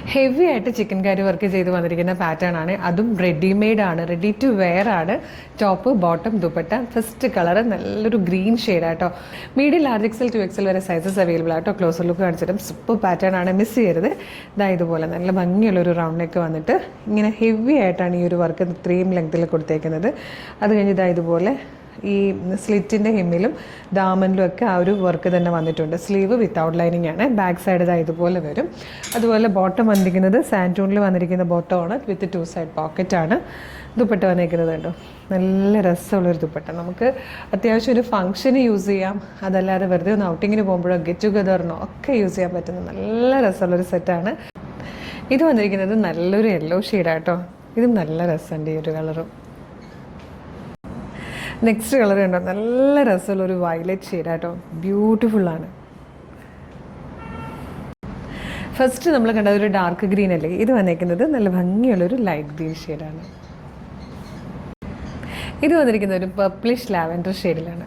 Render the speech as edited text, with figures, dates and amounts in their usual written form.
Heavy ആയിട്ട് chicken കറി work ചെയ്ത് വന്നിരിക്കുന്ന പാറ്റേൺ ആണ്. അതും റെഡിമെയ്ഡ് ആണ്, റെഡി ടു വെയർ ആണ്. Top bottom dupatta. First colour നല്ലൊരു ഗ്രീൻ ഷെയ്ഡാട്ടോ. മീഡിയം ലാർജ് എക്സൽ 2XL വരെ സൈസസ് അവൈലബിൾ ആട്ടോ. ക്ലോസർ ലുക്ക് കാണിച്ചിട്ടും സൂപ്പർ പാറ്റേൺ ആണ്, മിസ് ചെയ്യരുത്. ഇതാ ഇതുപോലെ നല്ല ഭംഗിയുള്ളൊരു റൗണ്ട് നെക്ക് വന്നിട്ട് ഇങ്ങനെ ഹെവി ആയിട്ടാണ് ഈ ഒരു വർക്ക് ഇത്രയും ലെങ്ത്തിൽ കൊടുത്തേക്കുന്നത്. അത് കഴിഞ്ഞ് ഇതാ ഇതുപോലെ ഈ സ്ലിറ്റിൻ്റെ ഹെമ്മിലും ദാമനിലും ഒക്കെ ആ ഒരു വർക്ക് തന്നെ വന്നിട്ടുണ്ട്. സ്ലീവ് വിത്തൗട്ട് ലൈനിങ് ആണ്. ബാക്ക് സൈഡ് ഇതാ ഇതുപോലെ വരും. അതുപോലെ ബോട്ടം വന്നിരിക്കുന്നത് സാൻറ്റൂണിൽ വന്നിരിക്കുന്ന ബോട്ടമാണ് വിത്ത് 2 സൈഡ് പോക്കറ്റാണ്. ദുപ്പട്ട വന്നിരിക്കുന്നത് കണ്ടോ, നല്ല രസമുള്ളൊരു ദുപ്പട്ട. നമുക്ക് അത്യാവശ്യം ഒരു ഫംഗ്ഷന് യൂസ് ചെയ്യാം, അതല്ലാതെ വെറുതെ ഒന്ന് ഔട്ടിങ്ങിന് പോകുമ്പോഴോ ഗെറ്റ് ടുഗദറിനോ ഒക്കെ യൂസ് ചെയ്യാൻ പറ്റുന്ന നല്ല രസമുള്ളൊരു സെറ്റാണ്. ഇത് വന്നിരിക്കുന്നത് നല്ലൊരു യെല്ലോ ഷെയ്ഡാട്ടോ. ഇതും നല്ല രസമുണ്ട് ഈ ഒരു കളറും. നെക്സ്റ്റ് കളർ കണ്ടോ, നല്ല രസമുള്ളൊരു വയലറ്റ് ഷെയ്ഡാട്ടോ, ബ്യൂട്ടിഫുള്ളാണ്. ഫസ്റ്റ് നമ്മൾ കണ്ടത് ഒരു ഡാർക്ക് ഗ്രീൻ അല്ലേ, ഇത് വന്നിരിക്കുന്നത് നല്ല ഭംഗിയുള്ളൊരു ലൈറ്റ് ഗ്രീൻ ഷെയ്ഡാണ്. ഇത് വന്നിരിക്കുന്നത് ഒരു പർപ്പിളിഷ് ലാവൻഡർ ഷെയ്ഡിലാണ്.